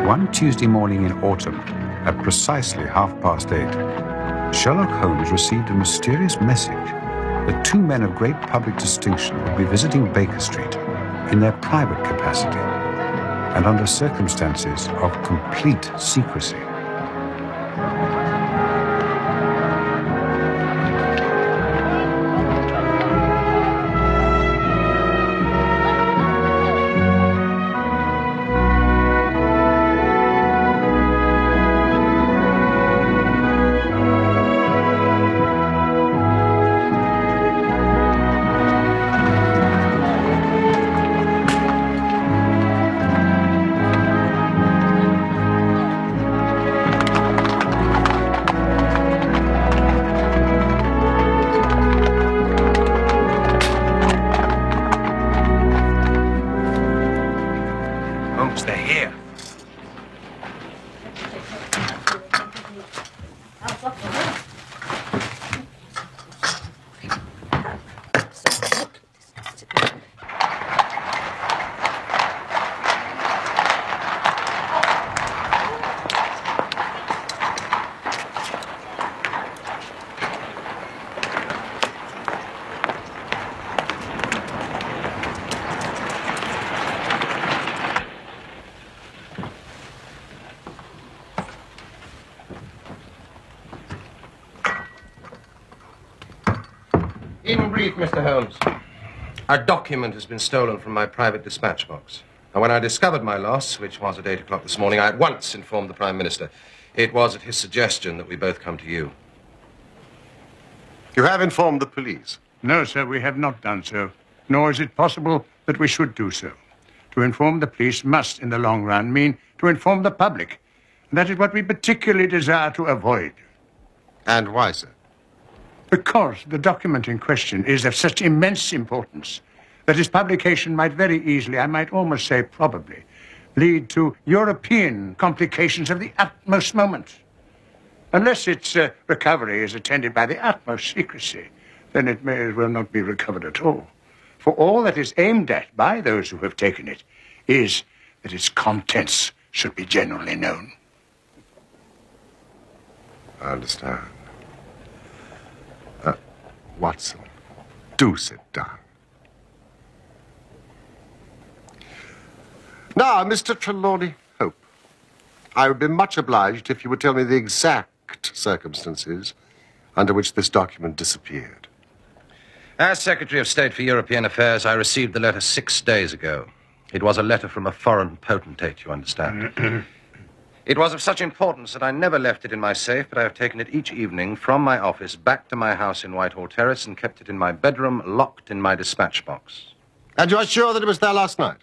One Tuesday morning in autumn, at precisely 8:30, Sherlock Holmes received a mysterious message that two men of great public distinction would be visiting Baker Street in their private capacity and under circumstances of complete secrecy. In brief, Mr. Holmes, a document has been stolen from my private dispatch box. And when I discovered my loss, which was at 8 o'clock this morning, I at once informed the Prime Minister. It was at his suggestion that we both come to you. You have informed the police? No, sir, we have not done so. Nor is it possible that we should do so. To inform the police must, in the long run, mean to inform the public. And that is what we particularly desire to avoid. And why, sir? Because the document in question is of such immense importance that its publication might very easily, I might almost say probably, lead to European complications of the utmost moment. Unless its recovery is attended by the utmost secrecy, then it may as well not be recovered at all. For all that is aimed at by those who have taken it is that its contents should be generally known. I understand. Watson, do sit down. Now, Mr. Trelawney Hope, I would be much obliged if you would tell me the exact circumstances under which this document disappeared. As Secretary of State for European Affairs, I received the letter 6 days ago. It was a letter from a foreign potentate, you understand. It was of such importance that I never left it in my safe, but I have taken it each evening from my office back to my house in Whitehall Terrace and kept it in my bedroom, locked in my dispatch box. And you are sure that it was there last night?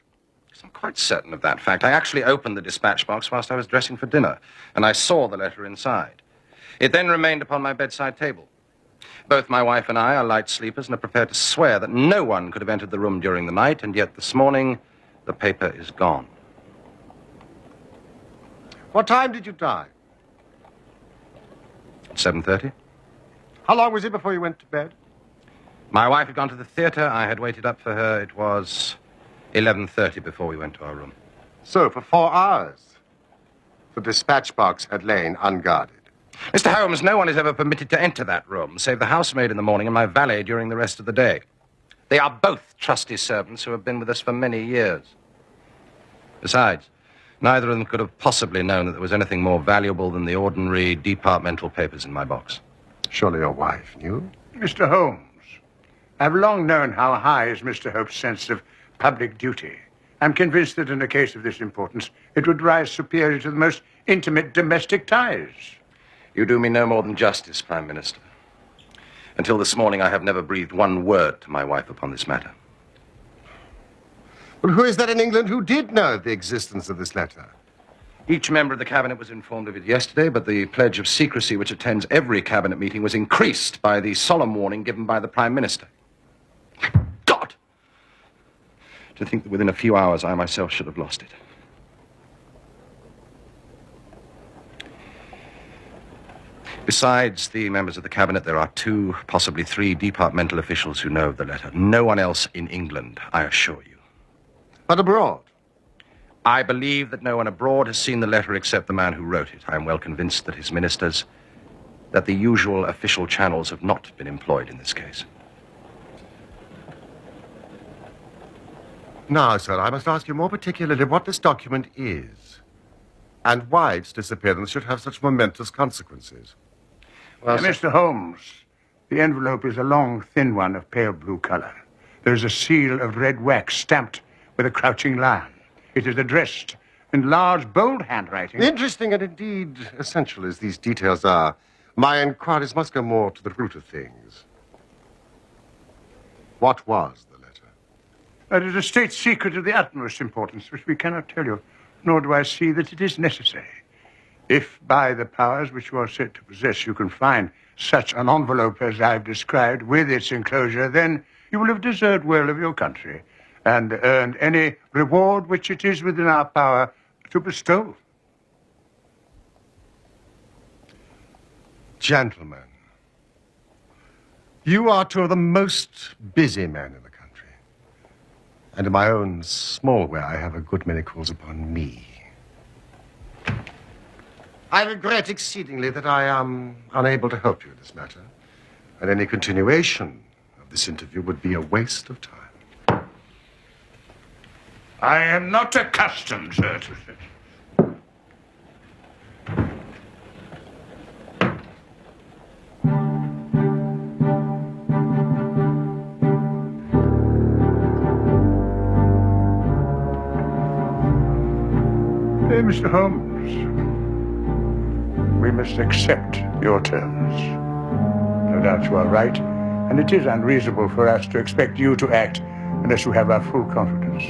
Yes, I'm quite certain of that fact. I actually opened the dispatch box whilst I was dressing for dinner, and I saw the letter inside. It then remained upon my bedside table. Both my wife and I are light sleepers and are prepared to swear that no one could have entered the room during the night, and yet this morning the paper is gone. What time did you die? 7:30. How long was it before you went to bed? My wife had gone to the theatre. I had waited up for her. It was 11:30 before we went to our room. So, for 4 hours, the dispatch box had lain unguarded. Mr. Holmes, no one is ever permitted to enter that room, save the housemaid in the morning and my valet during the rest of the day. They are both trusty servants who have been with us for many years. Besides, neither of them could have possibly known that there was anything more valuable than the ordinary departmental papers in my box. Surely your wife knew? Mr. Holmes, I've long known how high is Mr. Hope's sense of public duty. I'm convinced that in a case of this importance, it would rise superior to the most intimate domestic ties. You do me no more than justice, Prime Minister. Until this morning, I have never breathed one word to my wife upon this matter. Well, who is that in England who did know of the existence of this letter? Each member of the Cabinet was informed of it yesterday, but the pledge of secrecy which attends every Cabinet meeting was increased by the solemn warning given by the Prime Minister. God! To think that within a few hours I myself should have lost it. Besides the members of the Cabinet, there are 2, possibly 3 departmental officials who know of the letter. No one else in England, I assure you. But abroad? I believe that no one abroad has seen the letter except the man who wrote it. I am well convinced that his ministers, that the usual official channels have not been employed in this case. Now, sir, I must ask you more particularly what this document is and why its disappearance should have such momentous consequences. Well, Mr. Holmes, the envelope is a long, thin one of pale blue color. There is a seal of red wax stamped with a crouching lion. It is addressed in large, bold handwriting. Interesting and indeed essential as these details are, my inquiries must go more to the root of things. What was the letter? It is a state secret of the utmost importance, which we cannot tell you, nor do I see that it is necessary. If by the powers which you are said to possess you can find such an envelope as I've described with its enclosure, then you will have deserved well of your country and earned any reward which it is within our power to bestow. Gentlemen, you are two of the most busy men in the country. And in my own small way, I have a good many calls upon me. I regret exceedingly that I am unable to help you in this matter. And any continuation of this interview would be a waste of time. I am not accustomed, sir, to this. Mr. Holmes, we must accept your terms. No doubt you are right, and it is unreasonable for us to expect you to act unless you have our full confidence.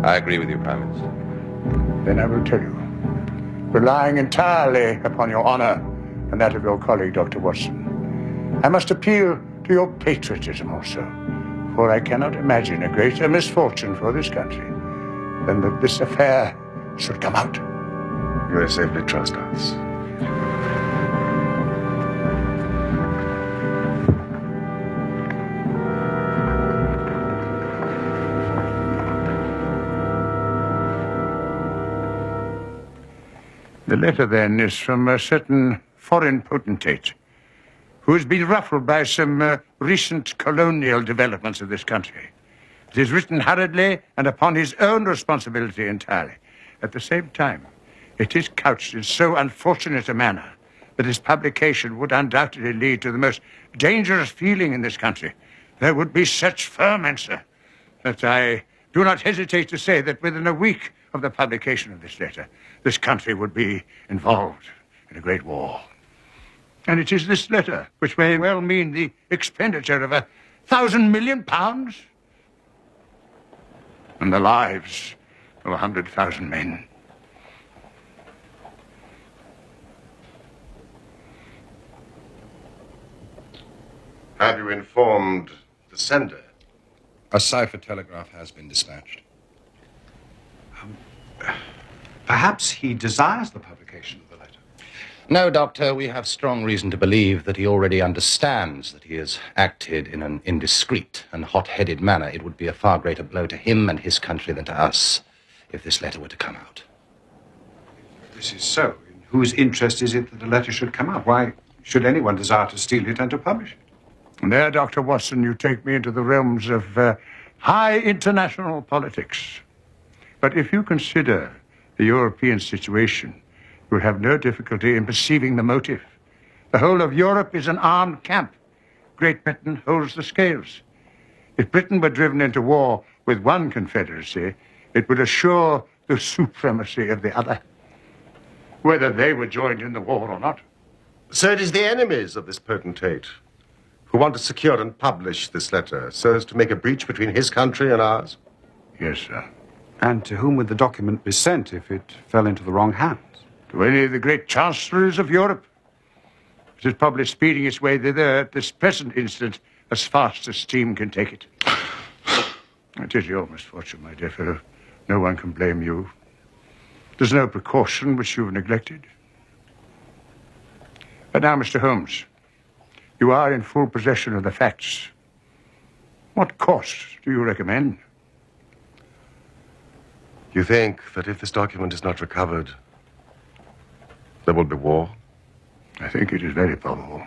I agree with you, Prime Minister. Then I will tell you, relying entirely upon your honor and that of your colleague, Dr. Watson, I must appeal to your patriotism also, for I cannot imagine a greater misfortune for this country than that this affair should come out. You may safely trust us. The letter, then, is from a certain foreign potentate who has been ruffled by some recent colonial developments of this country. It is written hurriedly and upon his own responsibility entirely. At the same time, it is couched in so unfortunate a manner that its publication would undoubtedly lead to the most dangerous feeling in this country. There would be such ferment, sir, that I do not hesitate to say that within a week of the publication of this letter, this country would be involved in a great war. And it is this letter which may well mean the expenditure of £1,000 million and the lives of 100,000 men. Have you informed the sender? A cipher telegraph has been dispatched. Perhaps he desires the publication of the letter. No, Doctor, we have strong reason to believe that he already understands that he has acted in an indiscreet and hot-headed manner. It would be a far greater blow to him and his country than to us if this letter were to come out. If this is so, in whose interest is it that the letter should come out? Why should anyone desire to steal it and to publish it? And there, Dr. Watson, you take me into the realms of high international politics. But if you consider the European situation, you will have no difficulty in perceiving the motive. The whole of Europe is an armed camp. Great Britain holds the scales. If Britain were driven into war with one confederacy, it would assure the supremacy of the other, whether they were joined in the war or not. So it is the enemies of this potentate who want to secure and publish this letter so as to make a breach between his country and ours? Yes, sir. And to whom would the document be sent if it fell into the wrong hands? To any of the great chancelleries of Europe. It is probably speeding its way thither at this present instant as fast as steam can take it. It is your misfortune, my dear fellow. No one can blame you. There's no precaution which you've neglected. But now, Mr. Holmes, you are in full possession of the facts. What course do you recommend? You think that if this document is not recovered, there will be war? I think it is very probable.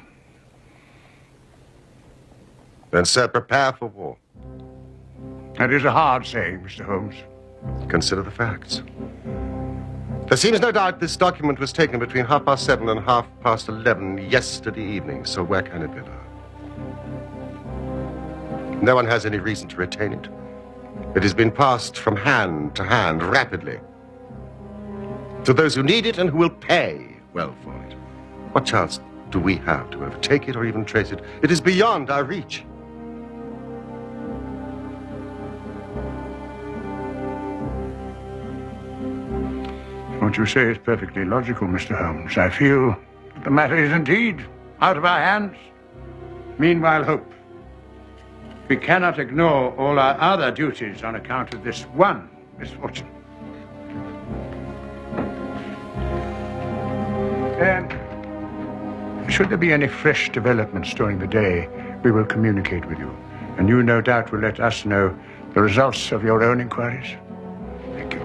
Then, sir, prepare for war. That is a hard saying, Mr. Holmes. Consider the facts. There seems no doubt this document was taken between 7:30 and 11:30 yesterday evening, so where can it be now? No one has any reason to retain it. It has been passed from hand to hand rapidly to those who need it and who will pay well for it. What chance do we have to overtake it or even trace it? It is beyond our reach. What you say is perfectly logical, Mr. Holmes. I feel that the matter is indeed out of our hands. Meanwhile, hope. We cannot ignore all our other duties on account of this one misfortune. Should there be any fresh developments during the day, we will communicate with you. And you, no doubt, will let us know the results of your own inquiries. Thank you.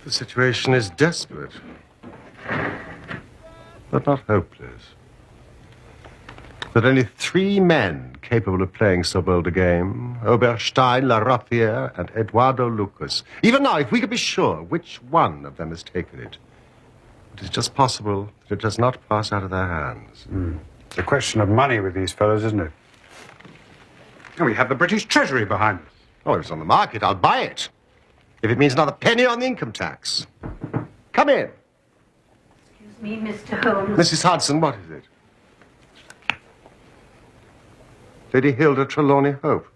The situation is desperate, but not hopeless. There are only 3 men capable of playing so bold a game: Oberstein, La Rothiere, and Eduardo Lucas. Even now, if we could be sure which one of them has taken it, it is just possible that it does not pass out of their hands. It's a question of money with these fellows, isn't it? And we have the British Treasury behind us. Oh, if it's on the market, I'll buy it. If it means another penny on the income tax. Come in. Excuse me, Mr. Holmes. Mrs. Hudson, what is it? Lady Hilda Trelawney Hope.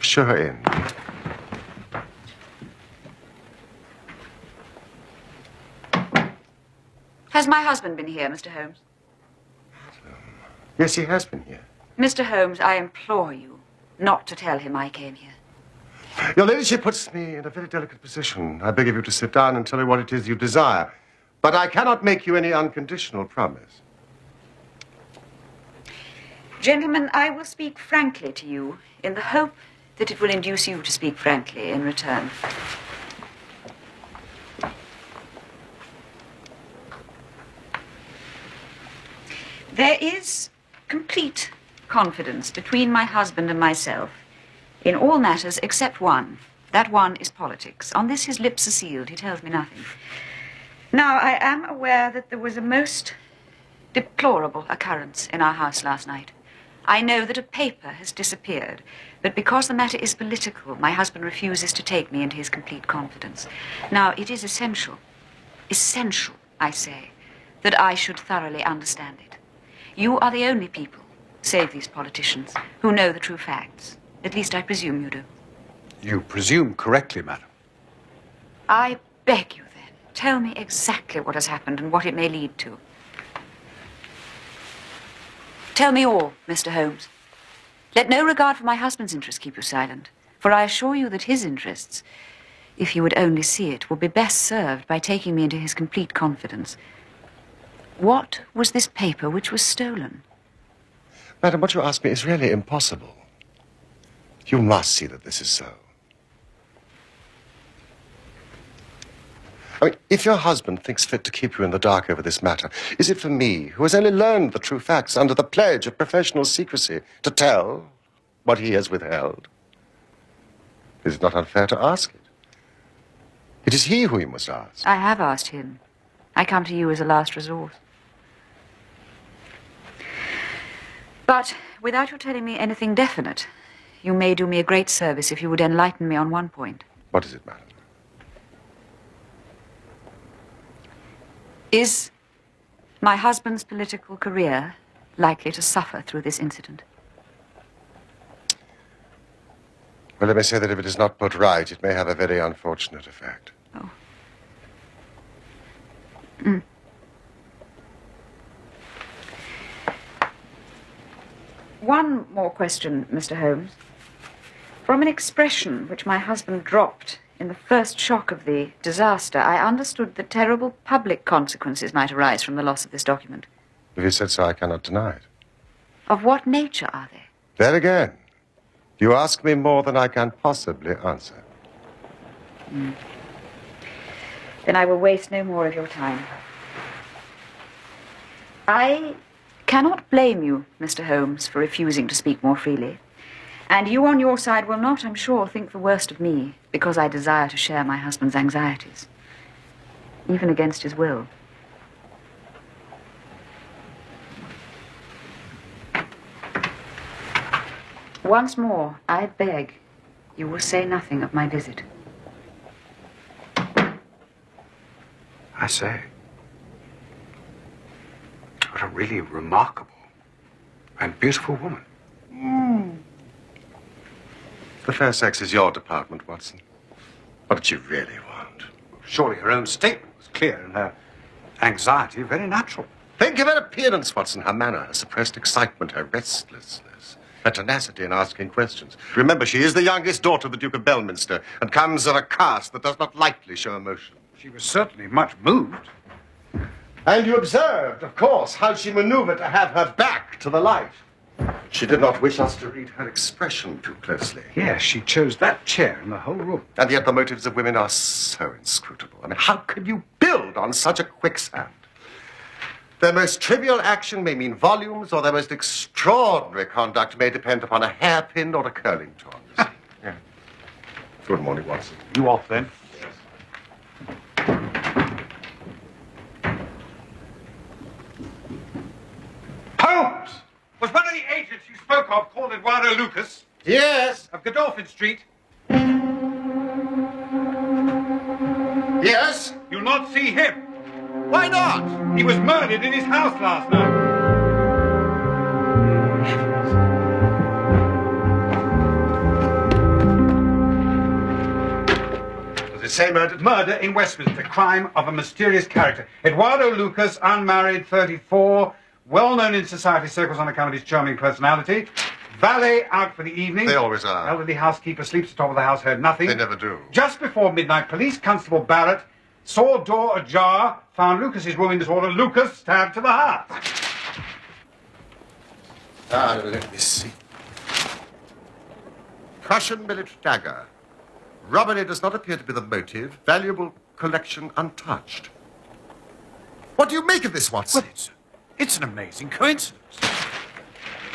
Show her in. Has my husband been here, Mr. Holmes? Yes, he has been here. Mr. Holmes, I implore you not to tell him I came here. Your ladyship puts me in a very delicate position. I beg of you to sit down and tell me what it is you desire. But I cannot make you any unconditional promise. Gentlemen, I will speak frankly to you in the hope that it will induce you to speak frankly in return. There is complete confidence between my husband and myself in all matters except one. That one is politics. On this, his lips are sealed. He tells me nothing. Now, I am aware that there was a most deplorable occurrence in our house last night. I know that a paper has disappeared, but because the matter is political, my husband refuses to take me into his complete confidence. Now, it is essential, I say, that I should thoroughly understand it. You are the only people, save these politicians, who know the true facts. At least I presume you do. You presume correctly, madam. I beg you, then, tell me exactly what has happened and what it may lead to. Tell me all, Mr. Holmes. Let no regard for my husband's interests keep you silent, for I assure you that his interests, if you would only see it, will be best served by taking me into his complete confidence. What was this paper which was stolen? Madam, what you ask me is really impossible. You must see that this is so. I mean, if your husband thinks fit to keep you in the dark over this matter, is it for me, who has only learned the true facts under the pledge of professional secrecy, to tell what he has withheld? Is it not unfair to ask it? It is he who you must ask. I have asked him. I come to you as a last resort. But without your telling me anything definite, you may do me a great service if you would enlighten me on one point. What is it, madam? Is my husband's political career likely to suffer through this incident? Well, let me say that if it is not put right, it may have a very unfortunate effect. Oh. One more question, Mr. Holmes. From an expression which my husband dropped in the first shock of the disaster, I understood that terrible public consequences might arise from the loss of this document. If you said so, I cannot deny it. Of what nature are they? There again, you ask me more than I can possibly answer. Then I will waste no more of your time. I cannot blame you, Mr. Holmes, for refusing to speak more freely. And you on your side will not, I'm sure, think the worst of me because I desire to share my husband's anxieties, even against his will. Once more, I beg you will say nothing of my visit. I say, what a really remarkable and beautiful woman. The fair sex is your department, Watson. What did you really want? Surely her own statement was clear and her anxiety very natural. Think of her appearance, Watson. Her manner, her suppressed excitement, her restlessness, her tenacity in asking questions. Remember, she is the youngest daughter of the Duke of Belminster and comes of a caste that does not lightly show emotion. She was certainly much moved. And you observed, of course, how she maneuvered to have her back to the light. She did not wish us to read her expression too closely. Yes, she chose that chair in the whole room. And yet the motives of women are so inscrutable. I mean, how can you build on such a quicksand? Their most trivial action may mean volumes, or their most extraordinary conduct may depend upon a hairpin or a curling torn. Yeah. Good morning, Watson. You off then? Holmes! Was one of the agents you spoke of called Eduardo Lucas? Yes. Of Godolphin Street? Yes. You'll not see him. Why not? He was murdered in his house last night. Does it say murder? Murder in Westminster. Crime of a mysterious character. Eduardo Lucas, unmarried, 34, well-known in society circles on account of his charming personality. Valet out for the evening. They always are. Elderly housekeeper sleeps atop of the house, heard nothing. They never do. Just before midnight, Police Constable Barrett saw door ajar, found Lucas's woman disorder, Lucas stabbed to the heart. Let me see. Prussian military dagger. Robbery does not appear to be the motive. Valuable collection untouched. What do you make of this, Watson? Well, it's an amazing coincidence.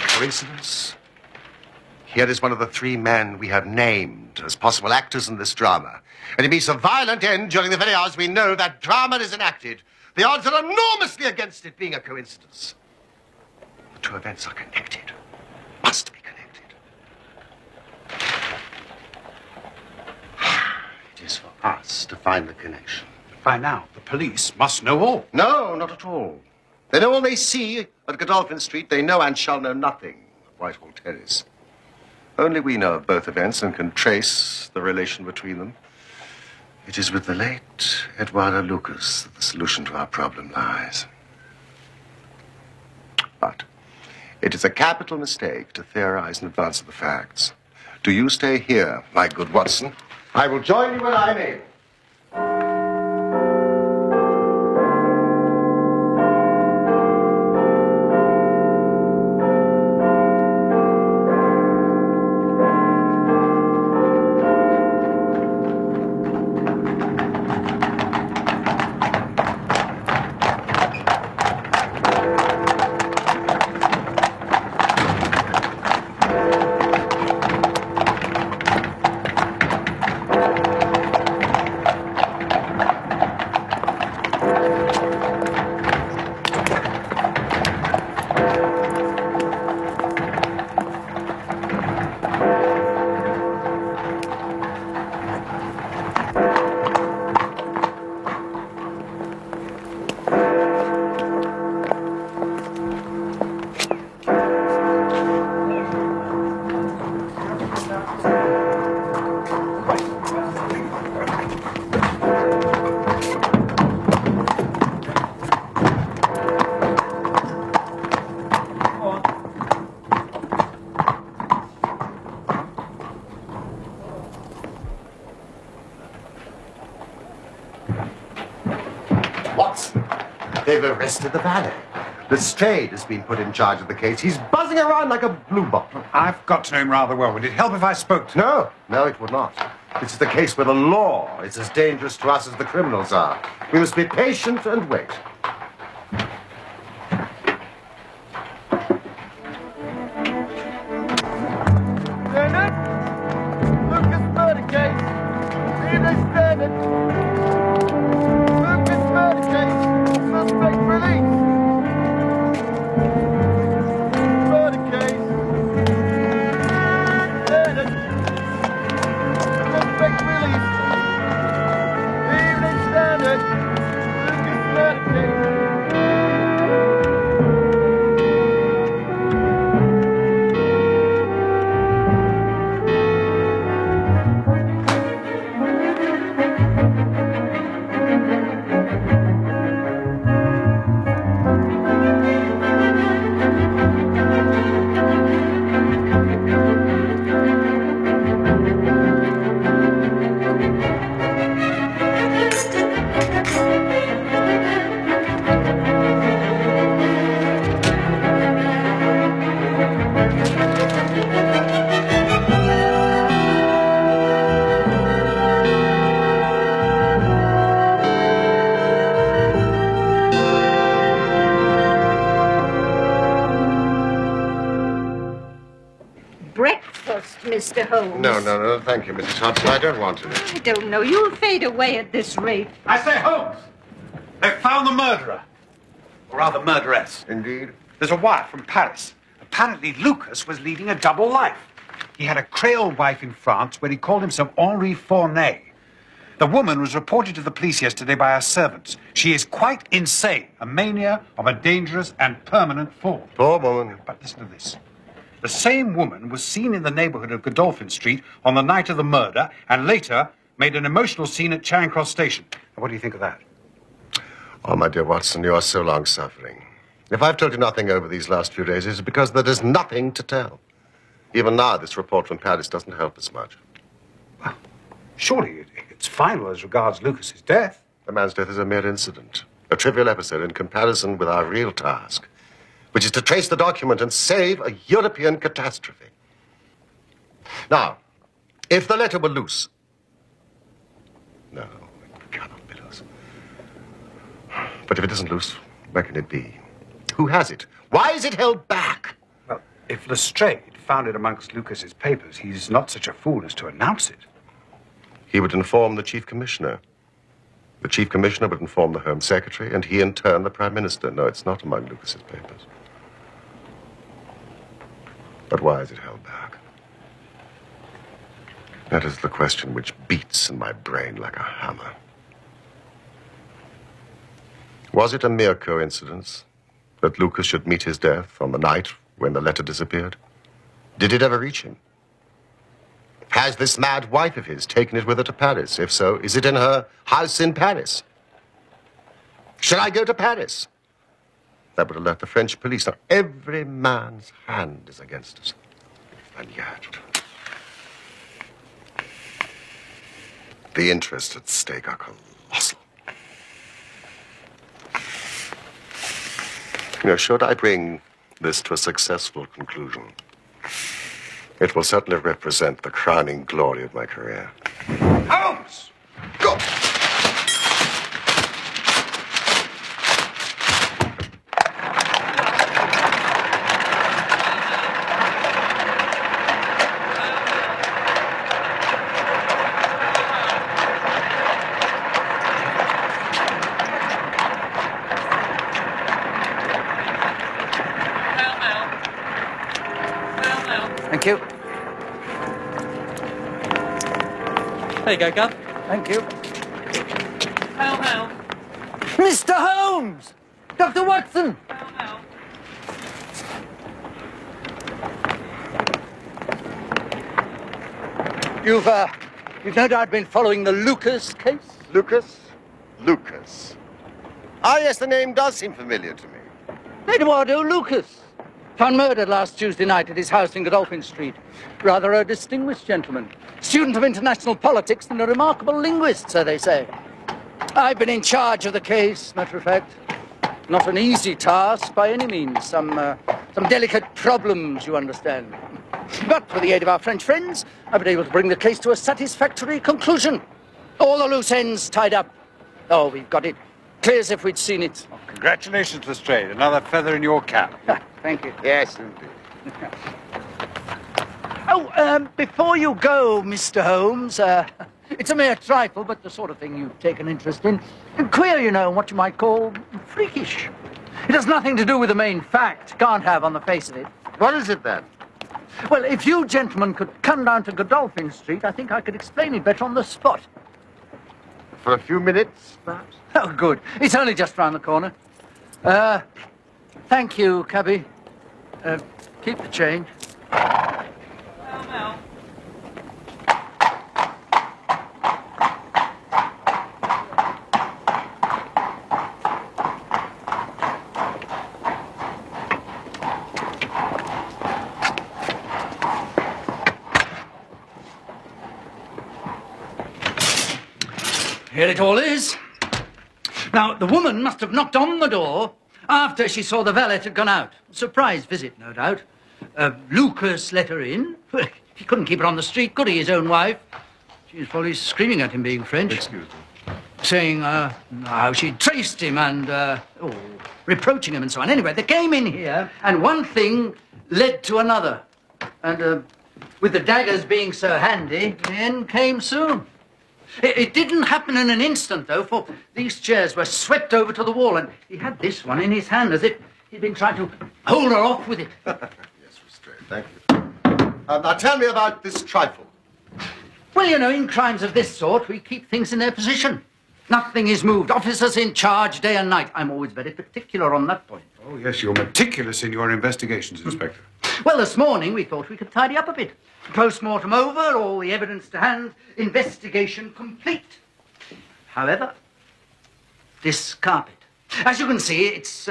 Coincidence? Here is one of the three men we have named as possible actors in this drama. And it meets a violent end during the very hours we know that drama is enacted. The odds are enormously against it being a coincidence. The two events are connected. Must be connected. It is for us to find the connection. By now, the police must know all. No, not at all. They know all they see at Godolphin Street. They know and shall know nothing of Whitehall Terrace. Only we know of both events and can trace the relation between them. It is with the late Eduardo Lucas that the solution to our problem lies. But it is a capital mistake to theorize in advance of the facts. Do you stay here, my good Watson? I will join you when I'm able. Watson, they've arrested the valet. Lestrade has been put in charge of the case. He's buzzing around like a bluebottle. I've got to know him rather well. Would it help if I spoke to him? No, it would not. This is the case where the law is as dangerous to us as the criminals are. We must be patient and wait. Mr. Holmes. No, thank you, Mrs. Hudson. I don't want to. I don't know. You'll fade away at this rate. I say, Holmes! They've found the murderer. Or rather, murderess. Indeed. There's a wire from Paris. Apparently, Lucas was leading a double life. He had a Creole wife in France where he called himself Henri Fournay. The woman was reported to the police yesterday by her servants. She is quite insane, a mania of a dangerous and permanent form. Poor woman. But listen to this. The same woman was seen in the neighborhood of Godolphin Street on the night of the murder and later made an emotional scene at Charing Cross Station. Now, what do you think of that? Oh, my dear Watson, you are so long-suffering. If I've told you nothing over these last few days, it's because there is nothing to tell. Even now, this report from Paris doesn't help us much. Well, surely it's final as regards Lucas's death. The man's death is a mere incident, a trivial episode in comparison with our real task, which is to trace the document and save a European catastrophe. Now, if the letter were loose... No, it cannot be loose. But if it isn't loose, where can it be? Who has it? Why is it held back? Well, if Lestrade found it amongst Lucas's papers, he's not such a fool as to announce it. He would inform the Chief Commissioner. The Chief Commissioner would inform the Home Secretary, and he, in turn, the Prime Minister. No, it's not among Lucas's papers. But why is it held back? That is the question which beats in my brain like a hammer. Was it a mere coincidence that Lucas should meet his death on the night when the letter disappeared? Did it ever reach him? Has this mad wife of his taken it with her to Paris? If so, is it in her house in Paris? Should I go to Paris? That would alert the French police. Now, every man's hand is against us. And yet, the interests at stake are colossal. You know, should I bring this to a successful conclusion, it will certainly represent the crowning glory of my career. Holmes! Go! Thank you. There you go, Gov. Thank you. Mr. Holmes! Dr. Watson! You've no doubt been following the Lucas case? Lucas? Lucas. Ah, yes, the name does seem familiar to me. Eduardo Lucas. Found murdered last Tuesday night at his house in Godolphin Street. Rather a distinguished gentleman. Student of international politics and a remarkable linguist, so they say. I've been in charge of the case, matter of fact. Not an easy task by any means. Some delicate problems, you understand. But with the aid of our French friends, I've been able to bring the case to a satisfactory conclusion. All the loose ends tied up. Oh, we've got it clear as if we'd seen it. Well, congratulations, Lestrade. Another feather in your cap. Thank you. Yes, indeed. Before you go, Mr. Holmes, it's a mere trifle, but the sort of thing you've taken interest in. Queer, you know, what you might call freakish. It has nothing to do with the main fact. Can't have on the face of it. What is it, then? Well, if you gentlemen could come down to Godolphin Street, I think I could explain it better on the spot. For a few minutes, perhaps? Oh, good. It's only just round the corner. Thank you, cabby. Keep the change. Here it all is. Now, the woman must have knocked on the door after she saw the valet had gone out. Surprise visit, no doubt. Lucas let her in. He couldn't keep her on the street, could he, his own wife? She was probably screaming at him, being French. Excuse me. Saying how she'd traced him and reproaching him and so on. Anyway, they came in here, and one thing led to another. And with the daggers being so handy, the end came soon. It didn't happen in an instant, though, for these chairs were swept over to the wall, and he had this one in his hand as if he'd been trying to hold her off with it. Yes, Lestrade, thank you. Now tell me about this trifle. Well, you know, in crimes of this sort, we keep things in their position. Nothing is moved. Officers in charge day and night. I'm always very particular on that point. Oh, yes, you're meticulous in your investigations, Inspector. Well, this morning we thought we could tidy up a bit. Post-mortem over, all the evidence to hand, investigation complete. However, this carpet. As you can see, it's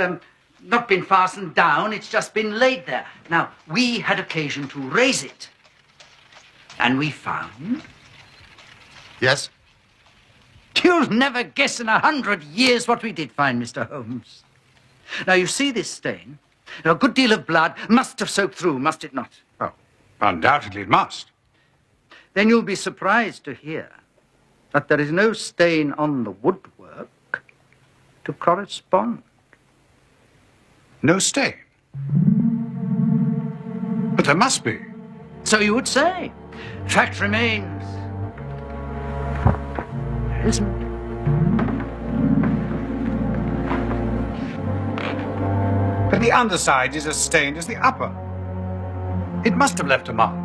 not been fastened down, it's just been laid there. Now, we had occasion to raise it. And we found... Yes? You'll never guess in 100 years what we did find, Mr. Holmes. Now, you see this stain? Now, a good deal of blood must have soaked through, must it not? Oh, undoubtedly it must. Then you'll be surprised to hear that there is no stain on the woodwork to correspond. No stain? But there must be. So you would say. Fact remains. There isn't. But the underside is as stained as the upper. It must have left a mark.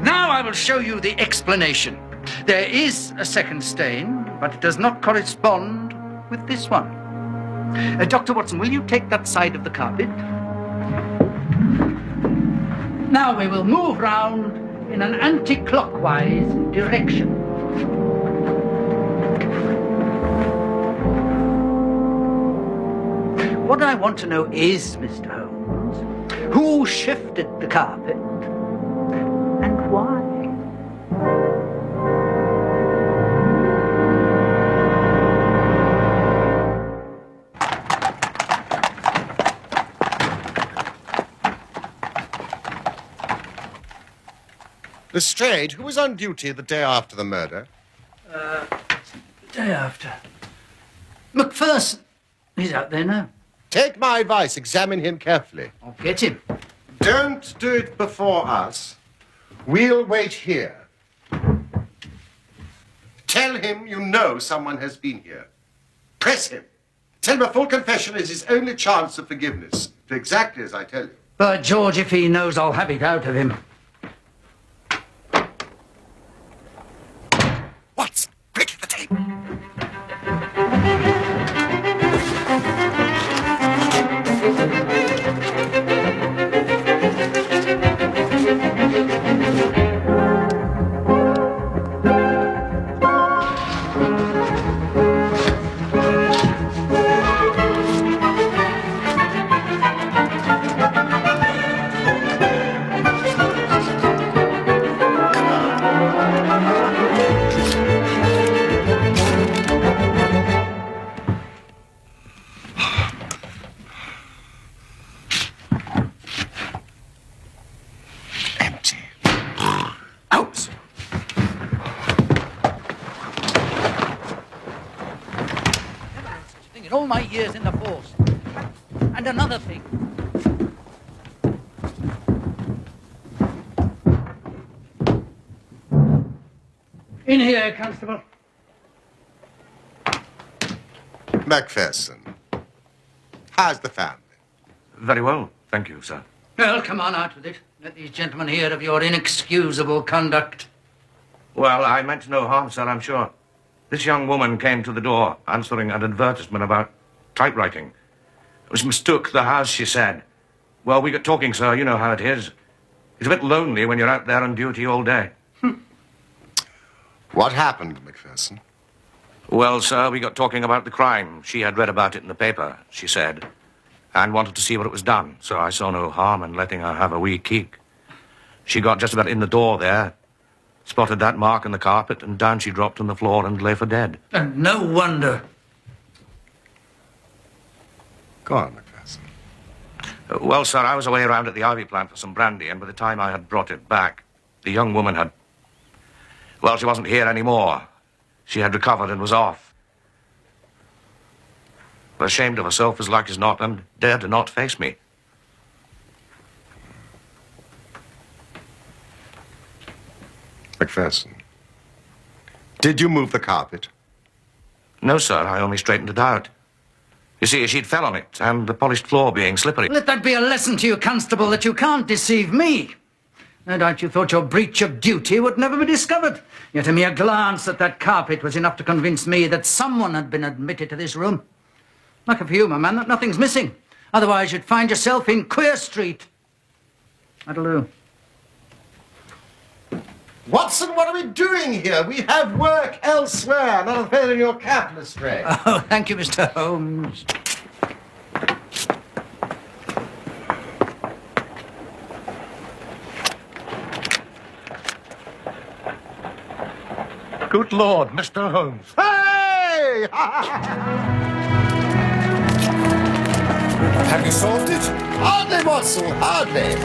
Now I will show you the explanation. There is a second stain, but it does not correspond with this one. Dr. Watson, will you take that side of the carpet? Now we will move round in an anti-clockwise direction. What I want to know is, Mr. Holmes, who shifted the carpet and why? Lestrade, who was on duty the day after the murder? The day after. Macpherson. He's out there now. Take my advice, examine him carefully. I'll get him. Don't do it before us. We'll wait here. Tell him you know someone has been here. Press him. Tell him a full confession is his only chance of forgiveness. Do exactly as I tell you. But George, if he knows, I'll have it out of him. What? Quick, the tape. all my years in the force. And another thing. In here, Constable. Macpherson, how's the family? Very well, thank you, sir. Well, come on, out with it. Let these gentlemen hear of your inexcusable conduct. Well, I meant no harm, sir, I'm sure. This young woman came to the door answering an advertisement about typewriting. It was mistook the house, she said. Well, we got talking, sir. You know how it is. It's a bit lonely when you're out there on duty all day. What happened, Macpherson? Well, sir, we got talking about the crime. She had read about it in the paper, she said, and wanted to see what it was done. So I saw no harm in letting her have a wee keek. She got just about in the door there, spotted that mark in the carpet, and down she dropped on the floor and lay for dead. And no wonder. Go on, Macpherson. Well, sir, I was away around at the ivy plant for some brandy, and by the time I had brought it back, the young woman had... Well, she wasn't here anymore. She had recovered and was off. But ashamed of herself as like as not, and dared to not face me. Macpherson, did you move the carpet? No, sir, I only straightened it out. You see, she'd fell on it, and the polished floor being slippery. Let that be a lesson to you, Constable, that you can't deceive me. No doubt you thought your breach of duty would never be discovered. Yet a mere glance at that carpet was enough to convince me that someone had been admitted to this room. Lucky for you, my man, that nothing's missing. Otherwise, you'd find yourself in Queer Street. That'll do. Watson, what are we doing here? We have work elsewhere, not a feather in your cap, Lestrade. Oh, thank you, Mr. Holmes. Good Lord, Mr. Holmes. Hey! Have you solved it? Hardly, Watson, hardly.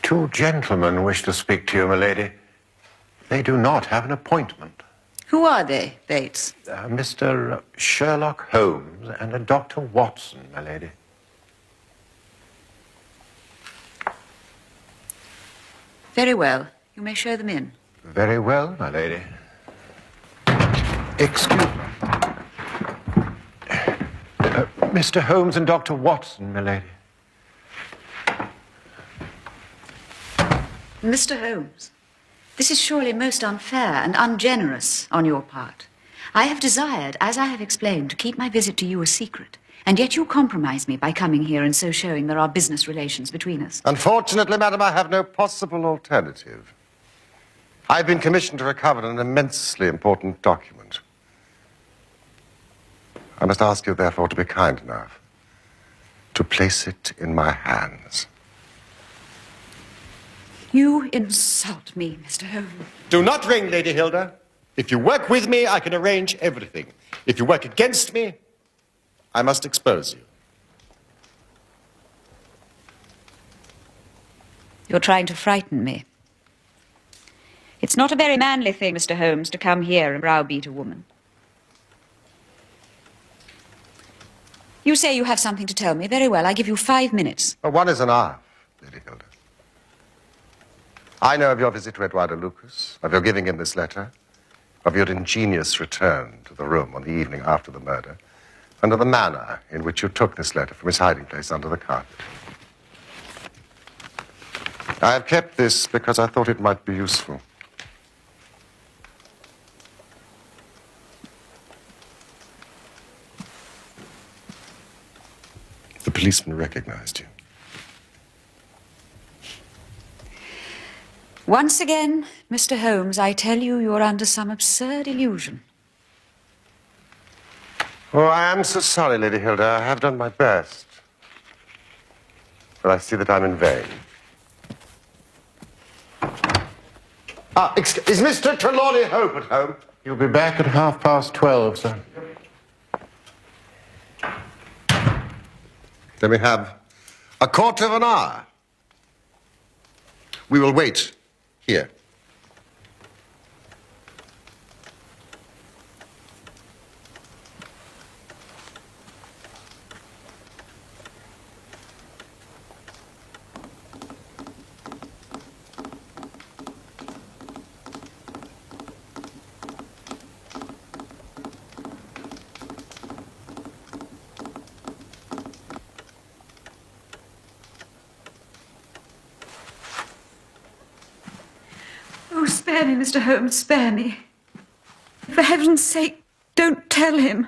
Two gentlemen wish to speak to you, milady. They do not have an appointment. Who are they, Bates? Mr. Sherlock Holmes and a Dr. Watson, milady. Very well. You may show them in. Very well, my lady. Excuse me. Mr. Holmes and Dr. Watson, my lady. Mr. Holmes, this is surely most unfair and ungenerous on your part. I have desired, as I have explained, to keep my visit to you a secret, and yet you compromise me by coming here and so showing there are business relations between us. Unfortunately, madam, I have no possible alternative. I've been commissioned to recover an immensely important document. I must ask you, therefore, to be kind enough to place it in my hands. You insult me, Mr. Holmes. Do not ring, Lady Hilda. If you work with me, I can arrange everything. If you work against me, I must expose you. You're trying to frighten me. It's not a very manly thing, Mr. Holmes, to come here and browbeat a woman. You say you have something to tell me. Very well, I give you 5 minutes. Well, one is enough, Lady Hilda. I know of your visit to Eduardo Lucas, of your giving him this letter, of your ingenious return to the room on the evening after the murder, and of the manner in which you took this letter from his hiding place under the carpet. I have kept this because I thought it might be useful. The policeman recognized you. Once again, Mr. Holmes, I tell you, you're under some absurd illusion. Oh, I am so sorry, Lady Hilda. I have done my best. But I see that I'm in vain. Is Mr. Trelawney Hope at home? He'll be back at 12:30, sir. Then we have a quarter of an hour. We will wait here. Oh, spare me, Mr. Holmes, spare me. For heaven's sake, don't tell him.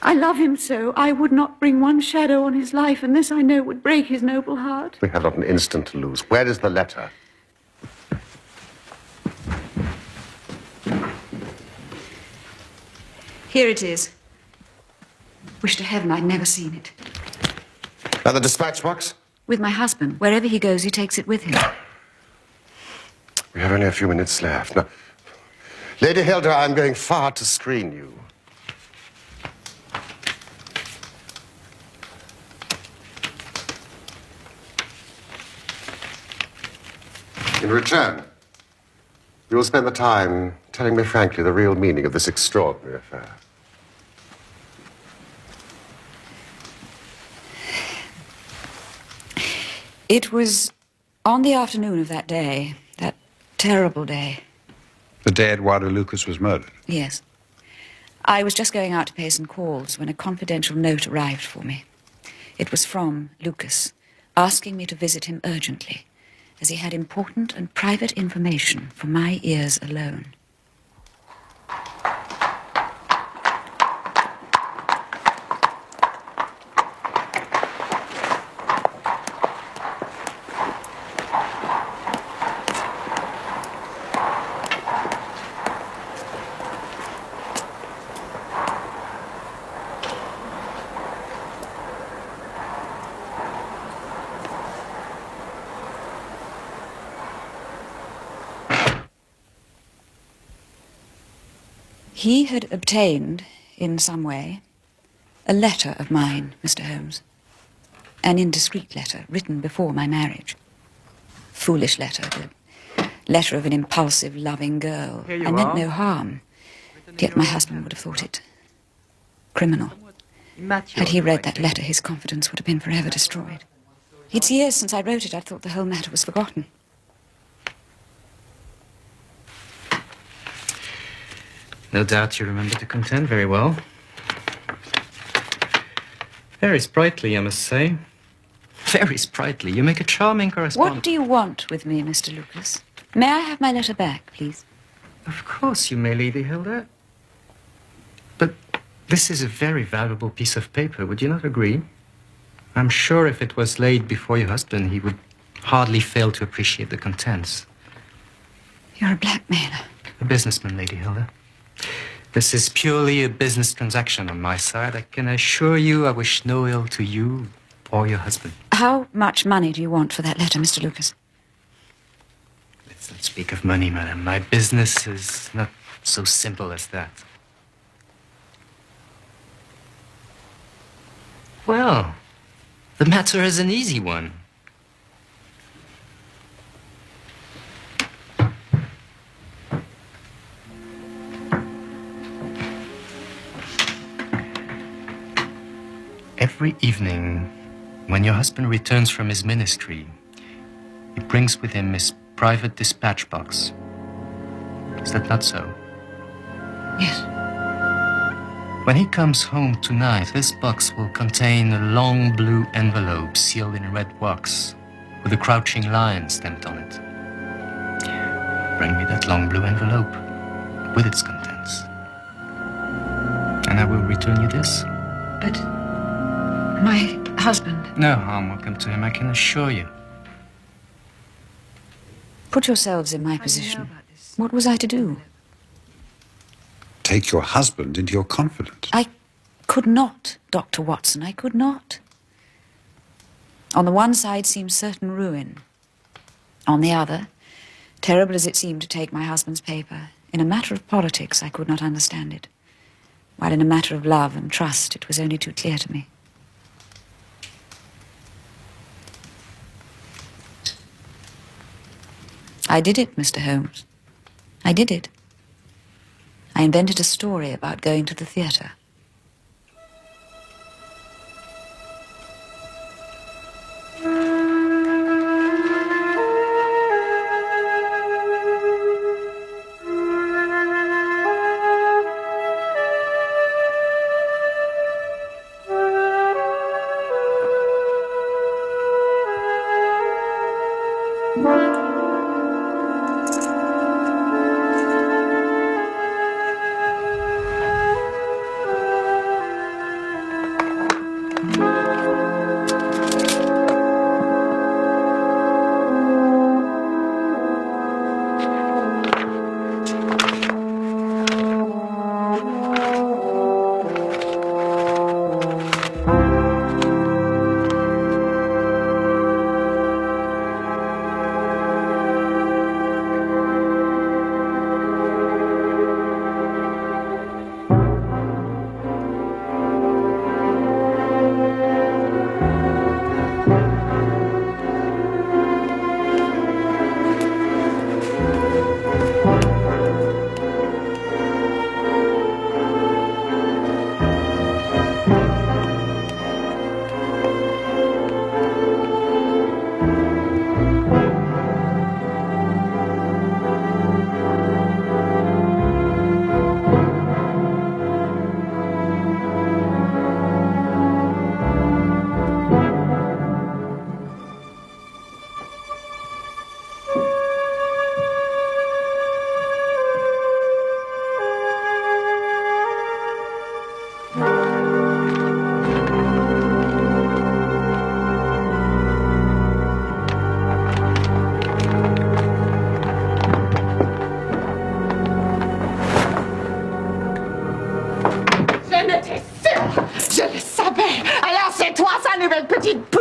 I love him so. I would not bring one shadow on his life, and this, I know, would break his noble heart. We have not an instant to lose. Where is the letter? Here it is. Wish to heaven I'd never seen it. And the dispatch box? With my husband. Wherever he goes, he takes it with him. We have only a few minutes left. Now, Lady Hilda, I'm going far to screen you. In return, you will spend the time telling me frankly the real meaning of this extraordinary affair. It was on the afternoon of that day, that terrible day. The day Eduardo Lucas was murdered? Yes. I was just going out to pay some calls when a confidential note arrived for me. It was from Lucas, asking me to visit him urgently, as he had important and private information for my ears alone. He had obtained, in some way, a letter of mine, Mr. Holmes. An indiscreet letter, written before my marriage. Foolish letter, the letter of an impulsive, loving girl. I meant no harm, yet my husband would have thought it criminal. Had he read that letter, his confidence would have been forever destroyed. It's years since I wrote it. I thought the whole matter was forgotten. No doubt you remember the content very well. Very sprightly, I must say. Very sprightly. You make a charming correspondent. What do you want with me, Mr. Lucas? May I have my letter back, please? Of course you may, Lady Hilda. But this is a very valuable piece of paper, would you not agree? I'm sure if it was laid before your husband, he would hardly fail to appreciate the contents. You're a blackmailer. A businessman, Lady Hilda. This is purely a business transaction on my side. I can assure you I wish no ill to you or your husband. How much money do you want for that letter, Mr. Lucas? Let's not speak of money, madam. My business is not so simple as that. Well, the matter is an easy one. Every evening, when your husband returns from his ministry, he brings with him his private dispatch box. Is that not so? Yes. When he comes home tonight, this box will contain a long blue envelope sealed in red wax with a crouching lion stamped on it. Bring me that long blue envelope with its contents, and I will return you this. But my husband... No harm will come to him, I can assure you. Put yourselves in my position. What was I to do? Take your husband into your confidence. I could not, Dr. Watson, I could not. On the one side seemed certain ruin. On the other, terrible as it seemed to take my husband's paper, in a matter of politics I could not understand it, while in a matter of love and trust it was only too clear to me. I did it, Mr. Holmes. I did it. I invented a story about going to the theatre.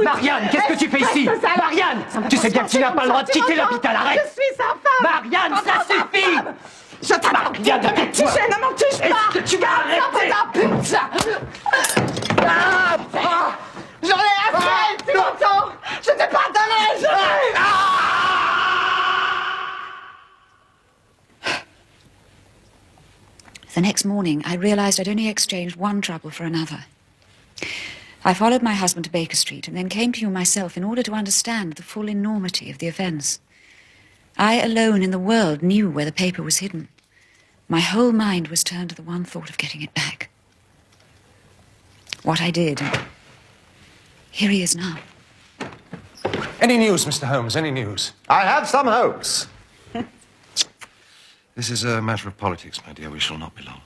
Marianne, qu'est-ce que tu fais ici? Marianne, tu sais bien que tu n'as pas le droit de quitter l'hôpital, arrête! Je suis sa femme! Marianne, ça suffit! Je t'apprends de me toucher, ne m'en touche pas! Est-ce que tu vas arrêter? J'en ai assez depuis longtemps! Je t'ai pas donné! The next morning, I realized I'd only exchanged one trouble for another. I followed my husband to Baker Street and then came to you myself in order to understand the full enormity of the offence. I alone in the world knew where the paper was hidden. My whole mind was turned to the one thought of getting it back. What I did, and here he is now. Any news, Mr. Holmes? Any news? I have some hopes. This is a matter of politics, my dear. We shall not be long.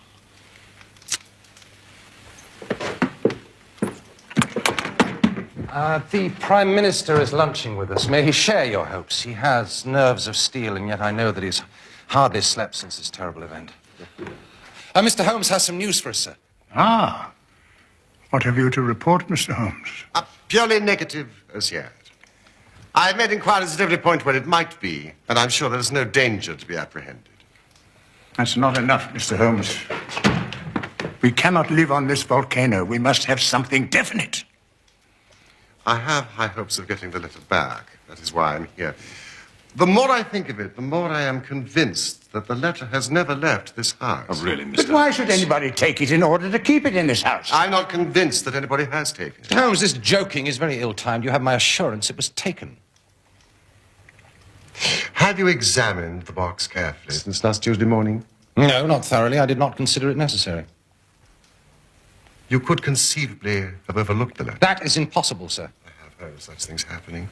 The Prime Minister is lunching with us. May he share your hopes. He has nerves of steel, and yet I know that he's hardly slept since this terrible event. Mr. Holmes has some news for us, sir. Ah. What have you to report, Mr. Holmes? Purely negative as yet. I have made inquiries at every point where it might be, and I'm sure there is no danger to be apprehended. That's not enough, Mr. Holmes. We cannot live on this volcano. We must have something definite. I have high hopes of getting the letter back. That is why I'm here. The more I think of it, the more I am convinced that the letter has never left this house. Oh, really, Mr. But why should anybody take it in order to keep it in this house? I'm not convinced that anybody has taken it. Mr. Holmes, this joking is very ill-timed. You have my assurance it was taken. Have you examined the box carefully since last Tuesday morning? No, not thoroughly. I did not consider it necessary. You could conceivably have overlooked the letter. That is impossible, sir. I have heard of such things happening.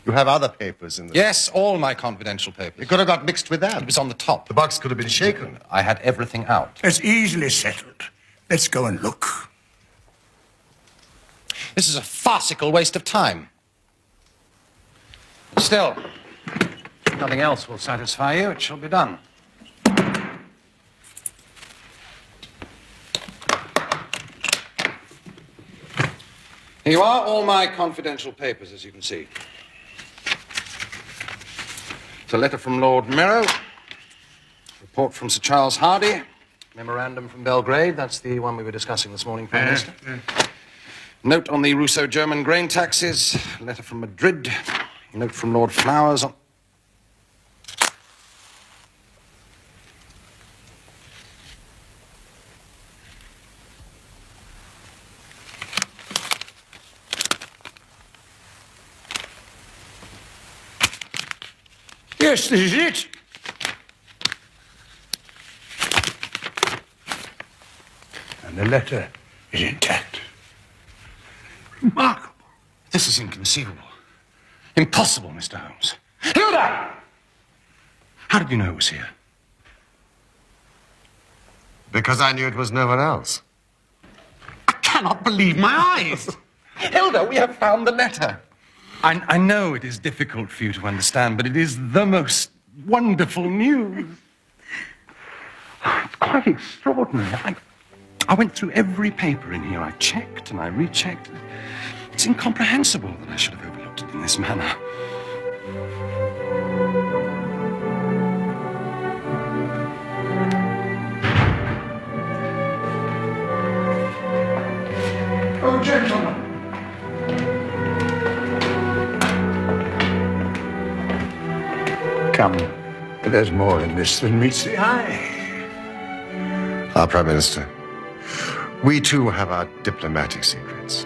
You have other papers in the... Yes, all my confidential papers. It could have got mixed with that. It was on the top. The box could have been shaken. I had everything out. It's easily settled. Let's go and look. This is a farcical waste of time. Still, nothing else will satisfy you, it shall be done. Here you are, all my confidential papers, as you can see. It's a letter from Lord Merrow, report from Sir Charles Hardy, memorandum from Belgrade, that's the one we were discussing this morning, Prime Minister. Note on the Russo-German grain taxes, letter from Madrid, note from Lord Flowers on... Yes, this is it. And the letter is intact. Remarkable. This is inconceivable. Impossible, Mr. Holmes. Hilda! How did you know it was here? Because I knew it was no one else. I cannot believe my eyes. Hilda, we have found the letter. I know it is difficult for you to understand, but it is the most wonderful news. It's quite extraordinary. I went through every paper in here. I checked and I rechecked. It's incomprehensible that I should have overlooked it in this manner. Oh, gentlemen. Come, there's more in this than meets the eye. Our Prime Minister, we too have our diplomatic secrets.